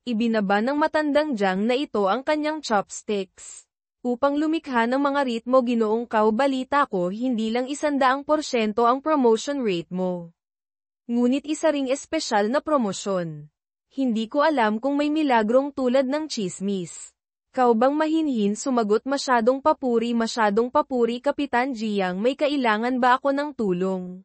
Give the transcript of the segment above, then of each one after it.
Ibinaba ng matandang Jiang na ito ang kanyang chopsticks. Upang lumikha ng mga ritmo Ginoong Kao, balita ko hindi lang 100% ang promotion rate mo. Ngunit isa ring espesyal na promosyon. Hindi ko alam kung may milagrong tulad ng tsismis. Kao bang mahinhin, sumagot, masyadong papuri Kapitan Jiang, may kailangan ba ako ng tulong?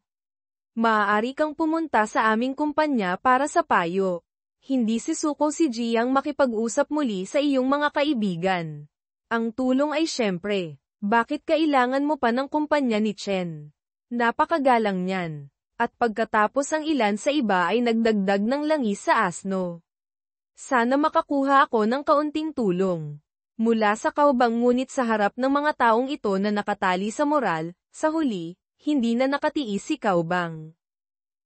Maaari kang pumunta sa aming kumpanya para sa payo. Hindi sisuko si Jiang makipag-usap muli sa iyong mga kaibigan. Ang tulong ay syempre, bakit kailangan mo pa ng kumpanya ni Chen? Napakagalang niyan. At pagkatapos ang ilan sa iba ay nagdagdag ng langis sa asno. Sana makakuha ako ng kaunting tulong. Mula sa kaubang, ngunit sa harap ng mga taong ito na nakatali sa moral, sa huli, hindi na nakatiis si Kaubang.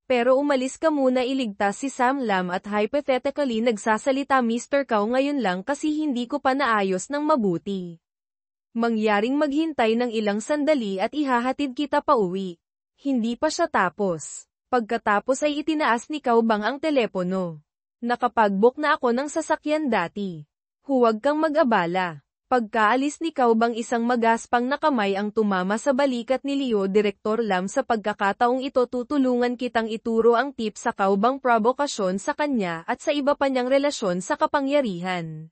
Pero umalis ka muna, iligtas si Sam Lam at hypothetically nagsasalita, Mr. Kao, ngayon lang kasi hindi ko pa naayos ng mabuti. Mangyaring maghintay ng ilang sandali at ihahatid kita pa uwi. Hindi pa siya tapos. Pagkatapos ay itinaas ni Kaubang ang telepono. Nakapag-book na ako ng sasakyan dati. Huwag kang mag-abala. Pagkaalis ni Kaubang, isang magaspang na kamay ang tumama sa balikat ni Leo. Direktor Lam, sa pagkakataong ito tutulungan kitang ituro ang tip sa Kaubang provokasyon sa kanya at sa iba pa niyang relasyon sa kapangyarihan.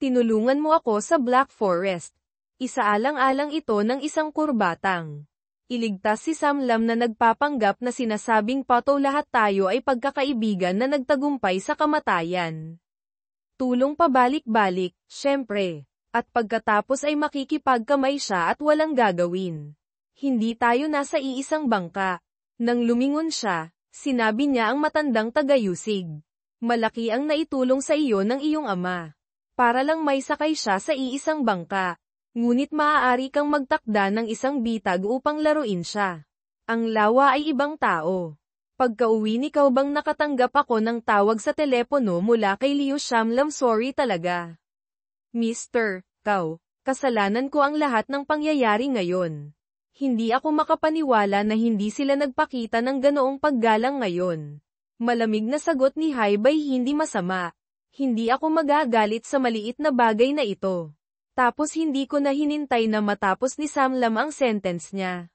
Tinulungan mo ako sa Black Forest. Isaalang-alang ito ng isang kurbatang. Iligtas si Sam Lam na nagpapanggap na sinasabing pato lahat tayo ay pagkakaibigan na nagtagumpay sa kamatayan. Tulong pabalik-balik, syempre. At pagkatapos ay makikipagkamay siya at walang gagawin. Hindi tayo nasa iisang bangka. Nang lumingon siya, sinabi niya ang matandang tagayusig. Malaki ang naitulong sa iyo ng iyong ama. Para lang may sakay siya sa iisang bangka. Ngunit maaari kang magtakda ng isang bitag upang laruin siya. Ang lawa ay ibang tao. Pagka-uwi ni Kaubang, nakatanggap ako ng tawag sa telepono mula kay Liu Shamlam. Sorry talaga. Mr. Kao, kasalanan ko ang lahat ng pangyayari ngayon. Hindi ako makapaniwala na hindi sila nagpakita ng ganoong paggalang ngayon. Malamig na sagot ni Haibay, hindi masama. Hindi ako magagalit sa maliit na bagay na ito. Tapos hindi ko na hinintay na matapos ni Sam Lam ang sentence niya.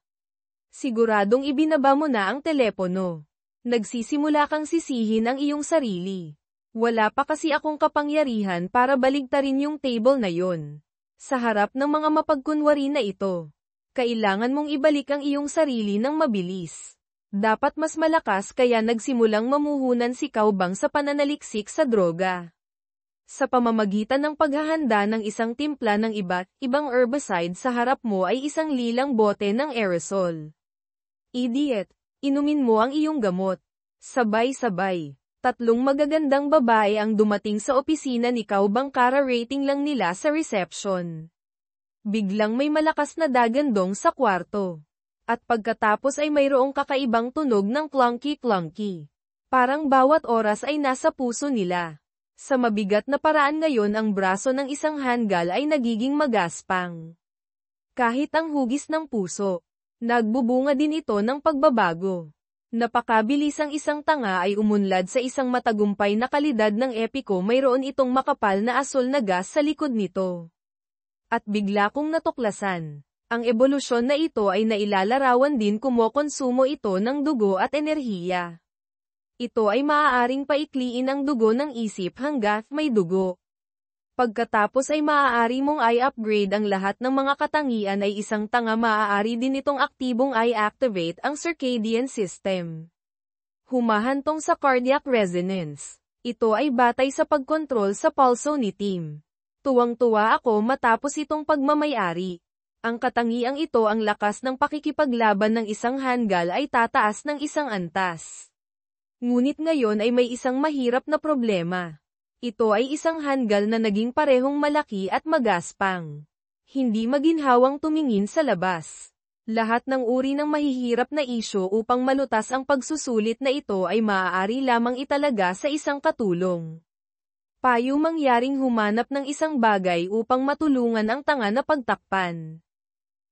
Siguradong ibinaba mo na ang telepono. Nagsisimula kang sisihin ang iyong sarili. Wala pa kasi akong kapangyarihan para baligtarin yung table na yon. Sa harap ng mga mapagkunwari na ito, kailangan mong ibalik ang iyong sarili ng mabilis. Dapat mas malakas, kaya nagsimulang mamuhunan si Kaubang sa pananaliksik sa droga. Sa pamamagitan ng paghahanda ng isang timpla ng iba't ibang herbicide, sa harap mo ay isang lilang bote ng aerosol. Idiot, inumin mo ang iyong gamot. Sabay-sabay. 3 magagandang babae ang dumating sa opisina ni Kaubang, kara-rating lang nila sa reception. Biglang may malakas na dagandong sa kwarto. At pagkatapos ay mayroong kakaibang tunog ng clunky-clunky. Parang bawat oras ay nasa puso nila. Sa mabigat na paraan ngayon, ang braso ng isang hanggal ay nagiging magaspang. Kahit ang hugis ng puso, nagbubunga din ito ng pagbabago. Napakabilis, ang isang tanga ay umunlad sa isang matagumpay na kalidad ng epiko. Mayroon itong makapal na asul na gas sa likod nito. At bigla kong natuklasan. Ang ebolusyon na ito ay nailalarawan din, kumokonsumo ito ng dugo at enerhiya. Ito ay maaaring paikliin ang dugo ng isip hangga't may dugo. Pagkatapos ay maaari mong i-upgrade ang lahat ng mga katangian. Ay isang tanga, maaari din itong aktibong i-activate ang circadian system. Humahantong sa cardiac resonance. Ito ay batay sa pagkontrol sa pulso ni Tim. Tuwang-tuwa ako matapos itong pagmamayari. Ang katangiang ito, ang lakas ng pakikipaglaban ng isang hanggal, ay tataas ng isang antas. Ngunit ngayon ay may isang mahirap na problema. Ito ay isang hanggal na naging parehong malaki at magaspang. Hindi maginhawang tumingin sa labas. Lahat ng uri ng mahihirap na isyu upang malutas ang pagsusulit na ito ay maaari lamang italaga sa isang katulong. Payo, mangyaring humanap ng isang bagay upang matulungan ang tanga na pagtakpan.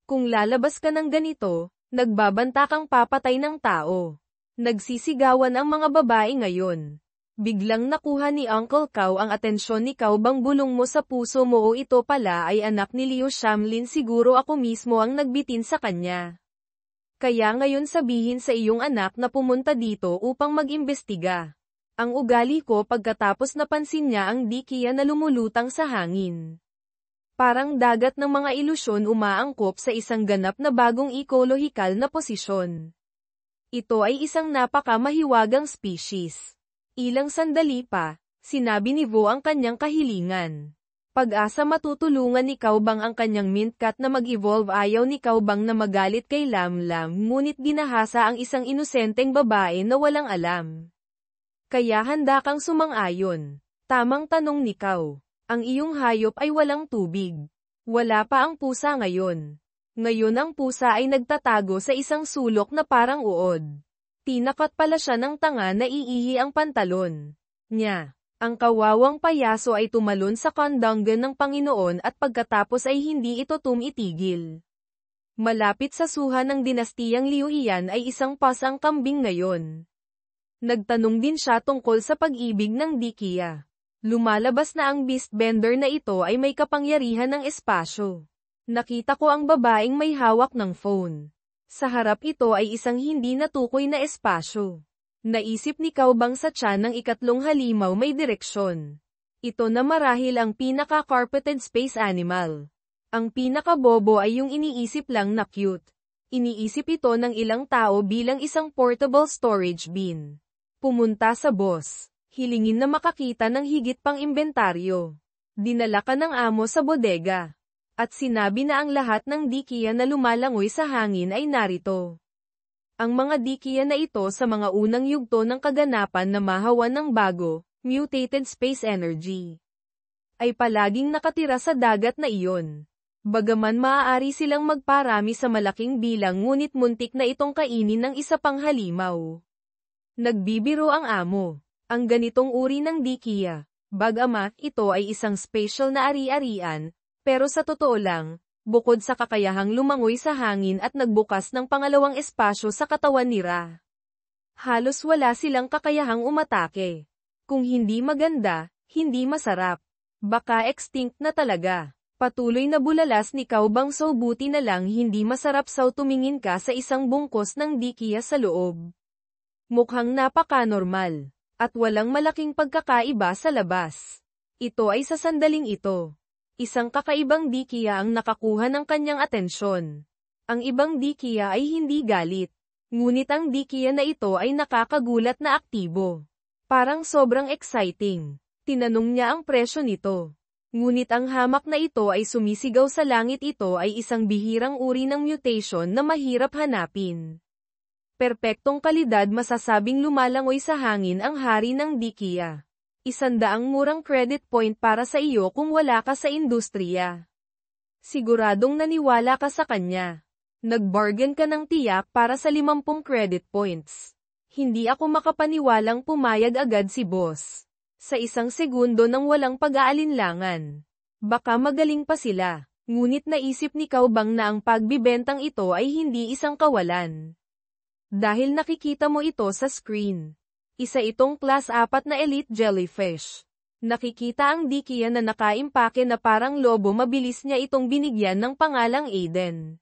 Kung lalabas ka ng ganito, nagbabanta kang papatay ng tao. Nagsisigawan ang mga babae ngayon. Biglang nakuha ni Uncle Kao ang atensyon ni Kao bang bulong mo sa puso mo o ito pala ay anak ni Liu Shamlin siguro ako mismo ang nagbitin sa kanya. Kaya ngayon sabihin sa iyong anak na pumunta dito upang mag-imbestiga. Ang ugali ko pagkatapos napansin niya ang dikiya na lumulutang sa hangin. Parang dagat ng mga ilusyon umaangkop sa isang ganap na bagong ekolohikal na posisyon. Ito ay isang napakamahiwagang species. Ilang sandali pa, sinabi ni Vo ang kanyang kahilingan. Pag-asa matutulungan ni Kaubang ang kanyang mintcat na mag-evolve ayaw ni Kaubang na magalit kay Lamlam ngunit ginahasa ang isang inosenteng babae na walang alam. Kaya handa kang sumang-ayon. Tamang tanong ni Kao. Ang iyong hayop ay walang tubig. Wala pa ang pusa ngayon. Ngayon ang pusa ay nagtatago sa isang sulok na parang uod. Tinakat pala siya ng tanga na iihi ang pantalon niya. Ang kawawang payaso ay tumalon sa kandanggan ng Panginoon at pagkatapos ay hindi ito tumitigil. Malapit sa suha ng dinastiyang Liu iyan ay isang pasang kambing ngayon. Nagtanong din siya tungkol sa pag-ibig ng dikiya. Lumalabas na ang beastbender na ito ay may kapangyarihan ng espasyo. Nakita ko ang babaeng may hawak ng phone. Sa harap ito ay isang hindi natukoy na espasyo. Naisip ni Kaubang sa tiyan ng ikatlong halimaw may direksyon. Ito na marahil ang pinaka-carpeted space animal. Ang pinaka-bobo ay yung iniisip lang na cute. Iniisip ito ng ilang tao bilang isang portable storage bin. Pumunta sa boss. Hilingin na makakita ng higit pang imbentaryo. Dinala ka ng amo sa bodega. At sinabi na ang lahat ng dikiya na lumalangoy sa hangin ay narito. Ang mga dikiya na ito sa mga unang yugto ng kaganapan na mahawan ng bago, mutated space energy, ay palaging nakatira sa dagat na iyon. Bagaman maaari silang magparami sa malaking bilang ngunit muntik na itong kainin ng isa pang halimaw. Nagbibiro ang amo. Ang ganitong uri ng dikiya, bagamat ito ay isang special na ari-arian, pero sa totoo lang, bukod sa kakayahang lumangoy sa hangin at nagbukas ng pangalawang espasyo sa katawan ni Ra, halos wala silang kakayahang umatake. Kung hindi maganda, hindi masarap. Baka extinct na talaga. Patuloy na bulalas ni Kaubang so buti na lang hindi masarap saw tumingin ka sa isang bungkos ng dikiya sa loob. Mukhang napaka-normal. At walang malaking pagkakaiba sa labas. Ito ay sa sandaling ito. Isang kakaibang dikiya ang nakakuha ng kanyang atensyon. Ang ibang dikiya ay hindi galit. Ngunit ang dikiya na ito ay nakakagulat na aktibo. Parang sobrang exciting. Tinanong niya ang presyo nito. Ngunit ang hamak na ito ay sumisigaw sa langit ito ay isang bihirang uri ng mutation na mahirap hanapin. Perpektong kalidad masasabing lumalangoy sa hangin ang hari ng dikiya. 100 murang credit point para sa iyo kung wala ka sa industriya. Siguradong naniwala ka sa kanya. Nag-bargain ka ng tiyak para sa 50 credit points. Hindi ako makapaniwalang pumayag agad si boss. Sa isang segundo nang walang pag-aalinlangan. Baka magaling pa sila. Ngunit naisip ni Kaubang na ang pagbibentang ito ay hindi isang kawalan. Dahil nakikita mo ito sa screen. Isa itong class 4 na elite jellyfish. Nakikita ang dikiya na nakaimpake na parang lobo mabilis niya itong binigyan ng pangalang Aiden.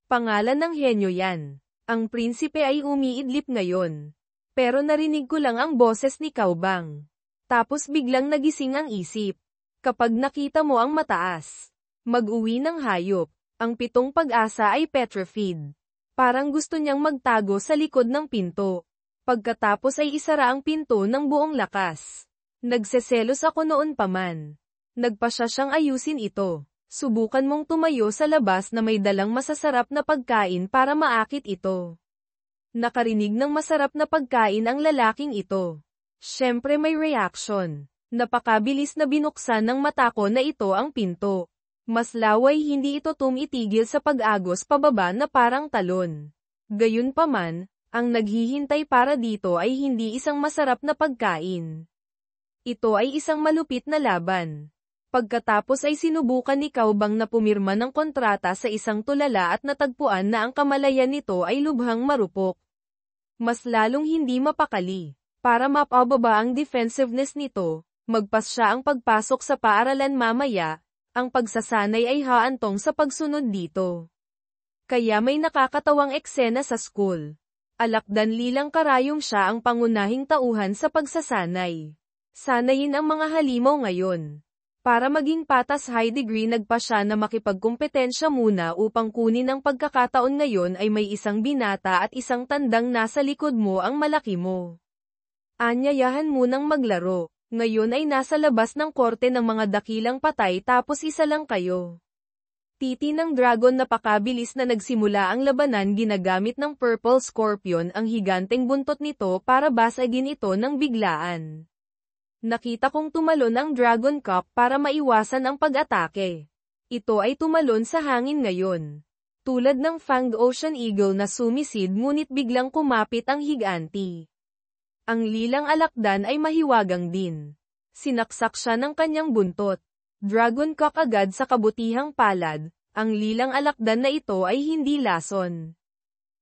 Pangalan ng henyo yan. Ang prinsipe ay umiidlip ngayon. Pero narinig ko lang ang boses ni Kaubang. Tapos biglang nagising ang isip. Kapag nakita mo ang mataas, mag-uwi ng hayop, ang 7 pag-asa ay petrified. Parang gusto niyang magtago sa likod ng pinto. Pagkatapos ay isara ang pinto ng buong lakas. Nagseselos ako noon pa man. Nagpasya siyang ayusin ito. Subukan mong tumayo sa labas na may dalang masasarap na pagkain para maakit ito. Nakarinig ng masarap na pagkain ang lalaking ito. Siyempre may reaction. Napakabilis na binuksan ng mata ko na ito ang pinto. Mas laway hindi ito tumitigil sa pag-agos pababa na parang talon. Gayunpaman, ang naghihintay para dito ay hindi isang masarap na pagkain. Ito ay isang malupit na laban. Pagkatapos ay sinubukan ni Kaubang na pumirma ng kontrata sa isang tulala at natagpuan na ang kamalayan nito ay lubhang marupok. Mas lalong hindi mapakali. Para mapababa ang defensiveness nito, magpas siya ang pagpasok sa paaralan mamaya, ang pagsasanay ay haantong sa pagsunod dito. Kaya may nakakatawang eksena sa school. Alakdan Lilang Karayom siya ang pangunahing tauhan sa pagsasanay. Sanayin ang mga halimaw ngayon. Para maging patas high degree nagpa siya na makipagkumpetensya muna upang kunin ang pagkakataon ngayon ay may isang binata at isang tandang nasa likod mo ang malaki mo. Anyayahan munang maglaro, ngayon ay nasa labas ng korte ng mga dakilang patay tapos isa lang kayo. Titi ng dragon napakabilis na nagsimula ang labanan ginagamit ng Purple Scorpion ang higanteng buntot nito para basagin ito ng biglaan. Nakita kong tumalon ang Dragon Cup para maiwasan ang pag-atake. Ito ay tumalon sa hangin ngayon. Tulad ng Fanged Ocean Eagle na sumisid ngunit biglang kumapit ang higanti. Ang Lilang Alakdan ay mahiwagang din. Sinaksak siya ng kanyang buntot. Dragon Cup agad sa kabutihang palad, ang Lilang Alakdan na ito ay hindi lason.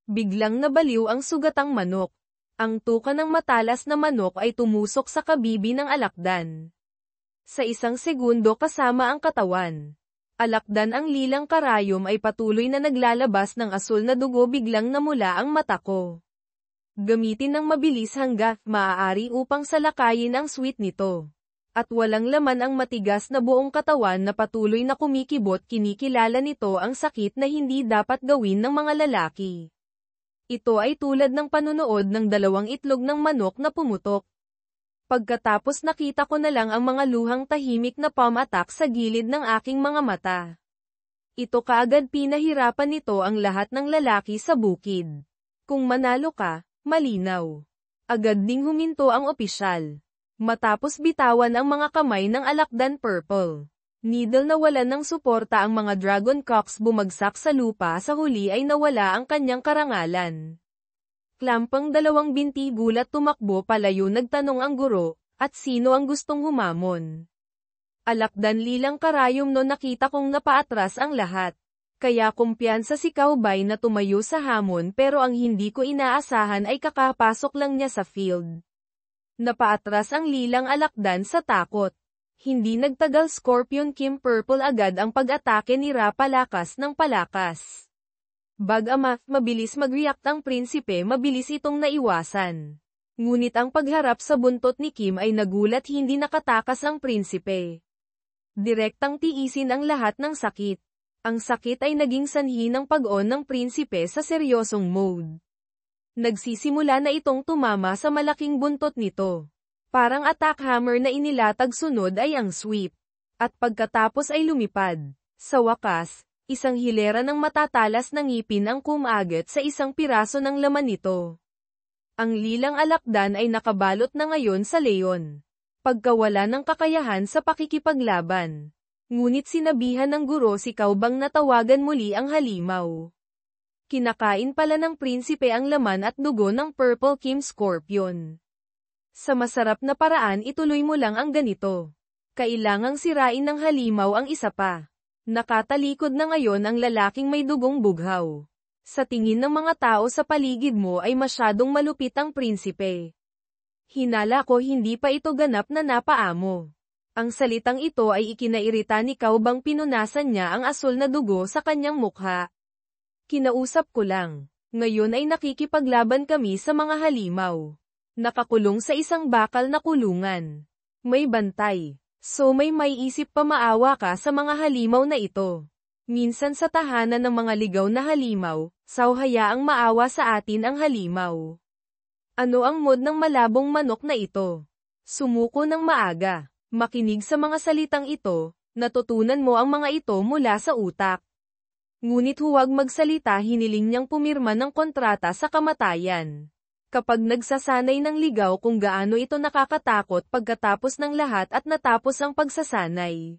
Biglang nabaliw ang sugatang manok. Ang tuka ng matalas na manok ay tumusok sa kabibi ng alakdan. Sa isang segundo kasama ang katawan. Alakdan ang Lilang Karayom ay patuloy na naglalabas ng asul na dugo biglang namula ang mata ko. Gamitin ng mabilis hangga't maaari upang salakayin ang sweet nito. At walang laman ang matigas na buong katawan na patuloy na kumikibot kinikilala nito ang sakit na hindi dapat gawin ng mga lalaki. Ito ay tulad ng panunood ng dalawang itlog ng manok na pumutok. Pagkatapos nakita ko na lang ang mga luhang tahimik na palm attack sa gilid ng aking mga mata. Ito kaagad pinahirapan nito ang lahat ng lalaki sa bukid. Kung manalo ka, malinaw. Agad ding huminto ang opisyal. Matapos bitawan ang mga kamay ng Alakdan Purple. Needle na wala ng suporta ang mga Dragon Cocks bumagsak sa lupa sa huli ay nawala ang kanyang karangalan. Klampang dalawang binti gulat tumakbo palayo nagtanong ang guro, at sino ang gustong humamon? Alakdan Lilang Karayom no nakita kong napaatras ang lahat. Kaya kumpiyansa si Cowbay na tumayo sa hamon pero ang hindi ko inaasahan ay kakapasok lang niya sa field. Napaatras ang Lilang Alakdan sa takot. Hindi nagtagal Scorpion King Purple agad ang pag-atake ni Ra palakas ng palakas. Bagamat mabilis mag-react ang prinsipe mabilis itong naiwasan. Ngunit ang pagharap sa buntot ni Kim ay nagulat hindi nakatakas ang prinsipe. Direktang tiisin ang lahat ng sakit. Ang sakit ay naging sanhi ng pag-on ng prinsipe sa seryosong mode. Nagsisimula na itong tumama sa malaking buntot nito. Parang attack hammer na inilatag sunod ay ang sweep. At pagkatapos ay lumipad. Sa wakas, isang hilera ng matatalas na ngipin ang kumagat sa isang piraso ng laman nito. Ang Lilang Alakdan ay nakabalot na ngayon sa leon. Pagkawala ng kakayahan sa pakikipaglaban. Ngunit sinabihan ng guro si Cowbang na tawagan muli ang halimaw. Kinakain pala ng prinsipe ang laman at dugo ng Purple Kim Scorpion. Sa masarap na paraan ituloy mo lang ang ganito. Kailangang sirain ng halimaw ang isa pa. Nakatalikod na ngayon ang lalaking may dugong bughaw. Sa tingin ng mga tao sa paligid mo ay masyadong malupit ang prinsipe. Hinala ko hindi pa ito ganap na napaamo. Ang salitang ito ay ikinairita ni Cowbang pinunasan niya ang asul na dugo sa kanyang mukha. Kinausap ko lang. Ngayon ay nakikipaglaban kami sa mga halimaw. Nakakulong sa isang bakal na kulungan. May bantay. So may isip pa maawa ka sa mga halimaw na ito. Minsan sa tahanan ng mga ligaw na halimaw, hayaang maawa sa atin ang halimaw. Ano ang mood ng malabong manok na ito? Sumuko ng maaga. Makinig sa mga salitang ito, natutunan mo ang mga ito mula sa utak. Ngunit huwag magsalita hiniling niyang pumirma ng kontrata sa kamatayan. Kapag nagsasanay ng ligaw kung gaano ito nakakatakot pagkatapos ng lahat at natapos ang pagsasanay.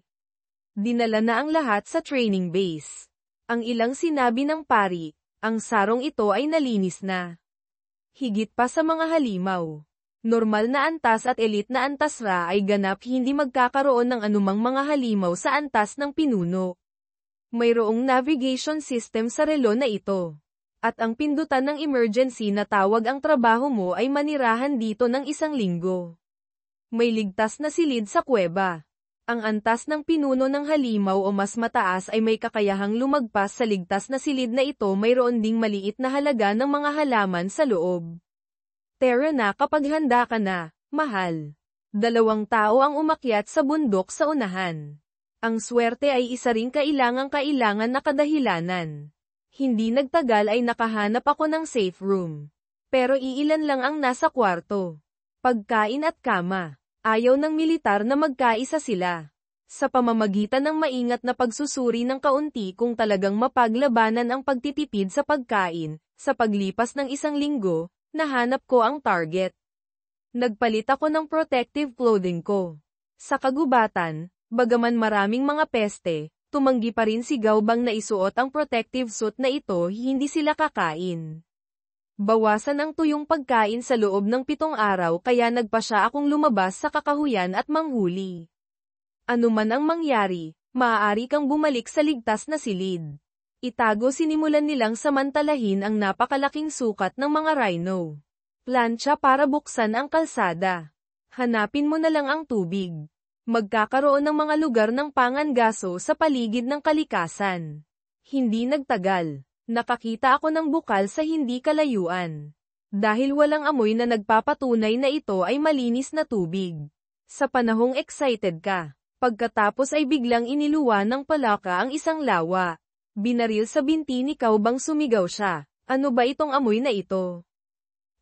Dinala na ang lahat sa training base. Ang ilang sinabi ng pari, ang sarong ito ay nalinis na. Higit pa sa mga halimaw. Normal na antas at elite na antas ra ay ganap hindi magkakaroon ng anumang mga halimaw sa antas ng pinuno. Mayroong navigation system sa relo na ito. At ang pindutan ng emergency na tawag ang trabaho mo ay manirahan dito ng 1 linggo. May ligtas na silid sa kuweba. Ang antas ng pinuno ng halimaw o mas mataas ay may kakayahang lumagpas sa ligtas na silid na ito, mayroon ding maliit na halaga ng mga halaman sa loob. Tara na kapag handa ka na, mahal. 2 tao ang umakyat sa bundok sa unahan. Ang swerte ay isa ring kailangan na kadahilanan. Hindi nagtagal ay nakahanap ako ng safe room. Pero iilan lang ang nasa kwarto. Pagkain at kama. Ayaw ng militar na magkaisa sila. Sa pamamagitan ng maingat na pagsusuri ng kaunti kung talagang mapaglabanan ang pagtitipid sa pagkain, sa paglipas ng 1 linggo, nahanap ko ang target. Nagpalit ako ng protective clothing ko. Sa kagubatan, bagaman maraming mga peste, tumanggi pa rin si Gaobang na isuot ang protective suit na ito, hindi sila kakain. Bawasan ang tuyong pagkain sa loob ng 7 araw kaya nagpasya akong lumabas sa kakahuyan at manghuli. Ano man ang mangyari, maaari kang bumalik sa ligtas na silid. Itago sinimulan nilang samantalahin ang napakalaking sukat ng mga rhino. Plancha para buksan ang kalsada. Hanapin mo na lang ang tubig. Magkakaroon ng mga lugar ng pangangaso sa paligid ng kalikasan. Hindi nagtagal. Nakakita ako ng bukal sa hindi kalayuan. Dahil walang amoy na nagpapatunay na ito ay malinis na tubig. Sa panahong excited ka, pagkatapos ay biglang iniluwa ng palaka ang isang lawa. Binaril sa binti ni Gaobang, sumigaw siya. Ano ba itong amoy na ito?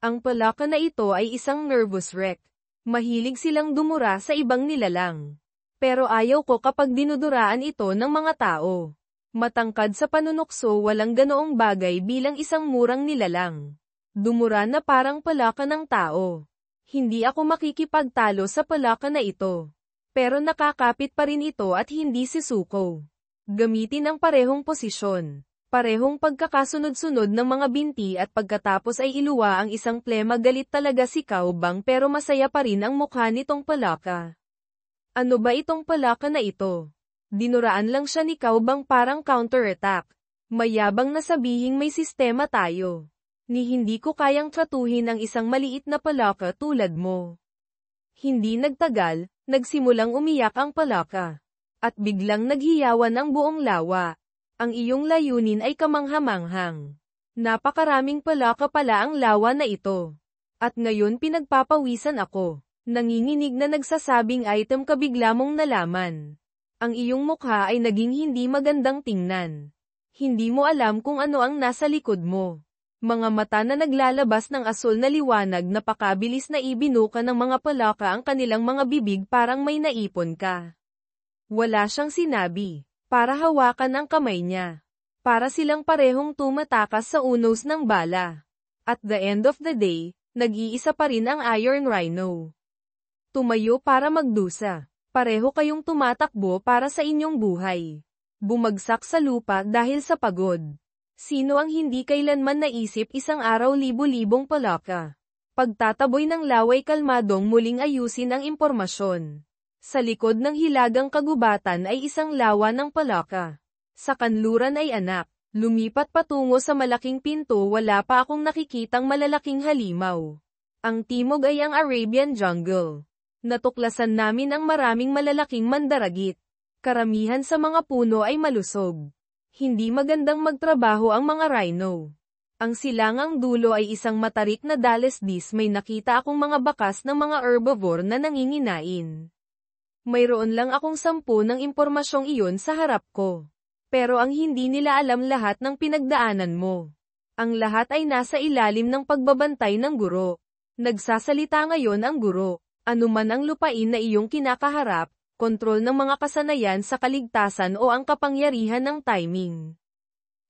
Ang palaka na ito ay isang nervous wreck. Mahilig silang dumura sa ibang nilalang. Pero ayaw ko kapag dinuduraan ito ng mga tao. Matangkad sa panunukso, walang ganoong bagay bilang isang murang nilalang. Dumura na parang palaka ng tao. Hindi ako makikipagtalo sa palaka na ito. Pero nakakapit pa rin ito at hindi sisuko. Gamitin ang parehong posisyon. Parehong pagkakasunod-sunod ng mga binti at pagkatapos ay iluwa ang isang plema. Galit talaga si Gaobang pero masaya pa rin ang mukha nitong palaka. Ano ba itong palaka na ito? Dinuraan lang siya ni Gaobang parang counter-attack. Mayabang na sabihing may sistema tayo. Ni hindi ko kayang tratuhin ang isang maliit na palaka tulad mo. Hindi nagtagal, nagsimulang umiyak ang palaka. At biglang naghiyawan ang buong lawa. Ang iyong layunin ay kamanghamanghang. Napakaraming palaka pala ang lawa na ito. At ngayon pinagpapawisan ako. Nanginginig na nagsasabing item ka, bigla mong nalaman. Ang iyong mukha ay naging hindi magandang tingnan. Hindi mo alam kung ano ang nasa likod mo. Mga mata na naglalabas ng asul na liwanag, napakabilis na ibinuka ng mga palaka ang kanilang mga bibig, parang may naipon ka. Wala siyang sinabi. Para hawakan ang kamay niya. Para silang parehong tumatakas sa unos ng bala. At the end of the day, nag-iisa pa rin ang Iron Rhino. Tumayo para magdusa. Pareho kayong tumatakbo para sa inyong buhay. Bumagsak sa lupa dahil sa pagod. Sino ang hindi kailanman naisip isang araw libo-libong palaka? Pagtataboy ng laway, kalmadong muling ayusin ang impormasyon. Sa likod ng hilagang kagubatan ay isang lawa ng palaka. Sa kanluran ay anak. Lumipat patungo sa malaking pinto, wala pa akong nakikitang malalaking halimaw. Ang timog ay ang Arabian jungle. Natuklasan namin ang maraming malalaking mandaragit. Karamihan sa mga puno ay malusog. Hindi magandang magtrabaho ang mga rhino. Ang silangang dulo ay isang matarik na dalesdis, may nakita akong mga bakas ng mga herbivore na nanginginain. Mayroon lang akong 10 ng impormasyong iyon sa harap ko. Pero ang hindi nila alam, lahat ng pinagdaanan mo. Ang lahat ay nasa ilalim ng pagbabantay ng guro. Nagsasalita ngayon ang guro. Ano man ang lupain na iyong kinakaharap, kontrol ng mga kasanayan sa kaligtasan o ang kapangyarihan ng timing.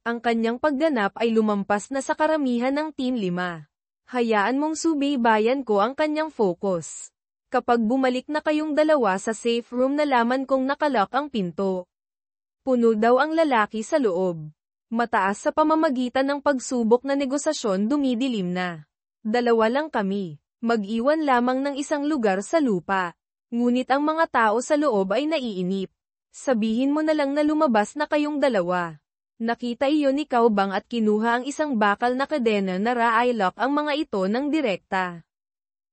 Ang kanyang pagganap ay lumampas na sa karamihan ng Team 5. Hayaan mong subaybayan ko ang kanyang focus. Kapag bumalik na kayong dalawa sa safe room, nalaman kong nakalock ang pinto. Puno daw ang lalaki sa loob. Mataas sa pamamagitan ng pagsubok na negosasyon, dumidilim na. 2 lang kami. Mag-iwan lamang ng isang lugar sa lupa. Ngunit ang mga tao sa loob ay naiinip. Sabihin mo na lang na lumabas na kayong dalawa. Nakita iyon ni Kaubang at kinuha ang isang bakal na kadena na ra-lock ang mga ito ng direkta.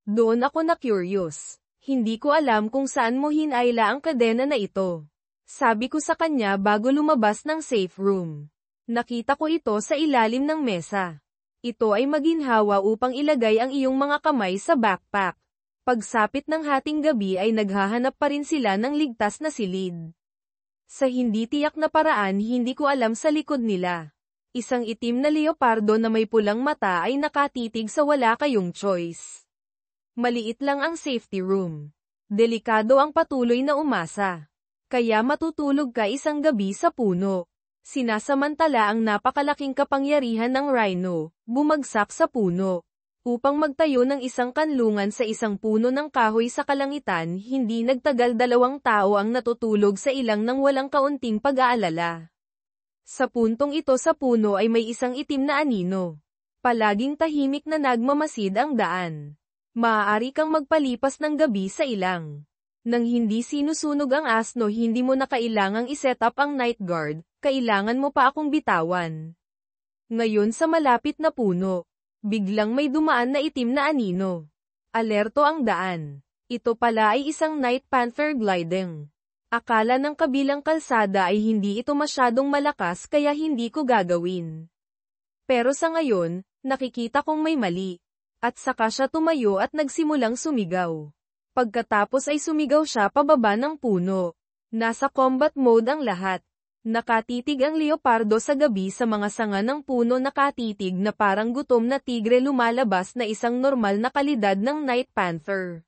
Doon ako na-curious. Hindi ko alam kung saan mo hinayla ang kadena na ito. Sabi ko sa kanya bago lumabas ng safe room. Nakita ko ito sa ilalim ng mesa. Ito ay maginhawa upang ilagay ang iyong mga kamay sa backpack. Pagsapit ng hating gabi ay naghahanap pa rin sila ng ligtas na silid. Sa hindi tiyak na paraan hindi ko alam sa likod nila. Isang itim na leopardo na may pulang mata ay nakatitig sa wala kayong choice. Maliit lang ang safety room. Delikado ang patuloy na umasa. Kaya matutulog ka isang gabi sa puno. Sinasamantala ang napakalaking kapangyarihan ng rhino, bumagsak sa puno. Upang magtayo ng isang kanlungan sa isang puno ng kahoy sa kalangitan, hindi nagtagal 2 tao ang natutulog sa ilang nang walang kaunting pag-aalala. Sa puntong ito sa puno ay may isang itim na anino. Palaging tahimik na nagmamasid ang daan. Maaari kang magpalipas ng gabi sa ilang. Nang hindi sinusunog ang asno hindi mo na kailangang iset up ang night guard, kailangan mo pa akong bitawan. Ngayon sa malapit na puno. Biglang may dumaan na itim na anino. Alerto ang daan. Ito pala ay isang Night Panther gliding. Akala ng kabilang kalsada ay hindi ito masyadong malakas kaya hindi ko gagawin. Pero sa ngayon, nakikita kong may mali. At saka siya tumayo at nagsimulang sumigaw. Pagkatapos ay sumigaw siya pababa ng puno. Nasa combat mode ang lahat. Nakatitig ang leopardo sa gabi sa mga sanga ng puno nakatitig na parang gutom na tigre lumalabas na isang normal na kalidad ng Night Panther.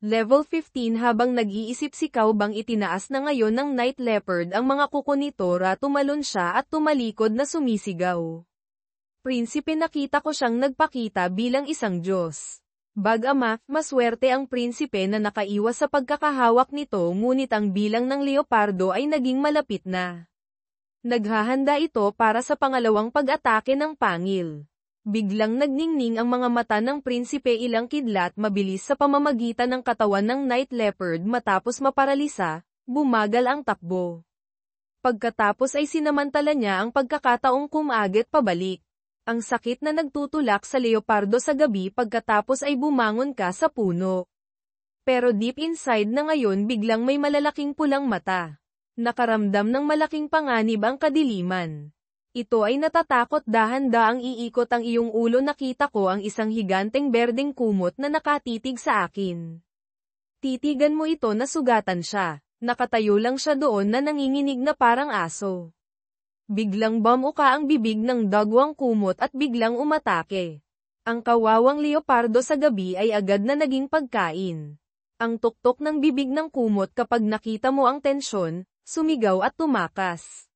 Level 15 habang nag-iisip si Kaubang itinaas na ngayon ng Night Leopard ang mga kuko nito tumalon siya at tumalikod na sumisigaw. Prinsipe nakita ko siyang nagpakita bilang isang Diyos. Bagamat maswerte ang prinsipe na nakaiwas sa pagkakahawak nito ngunit ang bilang ng leopardo ay naging malapit na. Naghahanda ito para sa pangalawang pag-atake ng pangil. Biglang nagningning ang mga mata ng prinsipe ilang kidlat mabilis sa pamamagitan ng katawan ng Night Leopard matapos maparalisa, bumagal ang takbo. Pagkatapos ay sinamantala niya ang pagkakataong kumagit pabalik. Ang sakit na nagtutulak sa leopardo sa gabi pagkatapos ay bumangon ka sa puno. Pero deep inside na ngayon biglang may malalaking pulang mata. Nakaramdam ng malaking panganib ang kadiliman. Ito ay natatakot dahan-daang iikot ang iyong ulo nakita ko ang isang higanteng berdeng kumot na nakatitig sa akin. Titigan mo ito na sugatan siya. Nakatayo lang siya doon na nanginginig na parang aso. Biglang bumuka ang bibig ng dagwang kumot at biglang umatake. Ang kawawang leopardo sa gabi ay agad na naging pagkain. Ang tuktok ng bibig ng kumot kapag nakita mo ang tensyon, sumigaw at tumakas.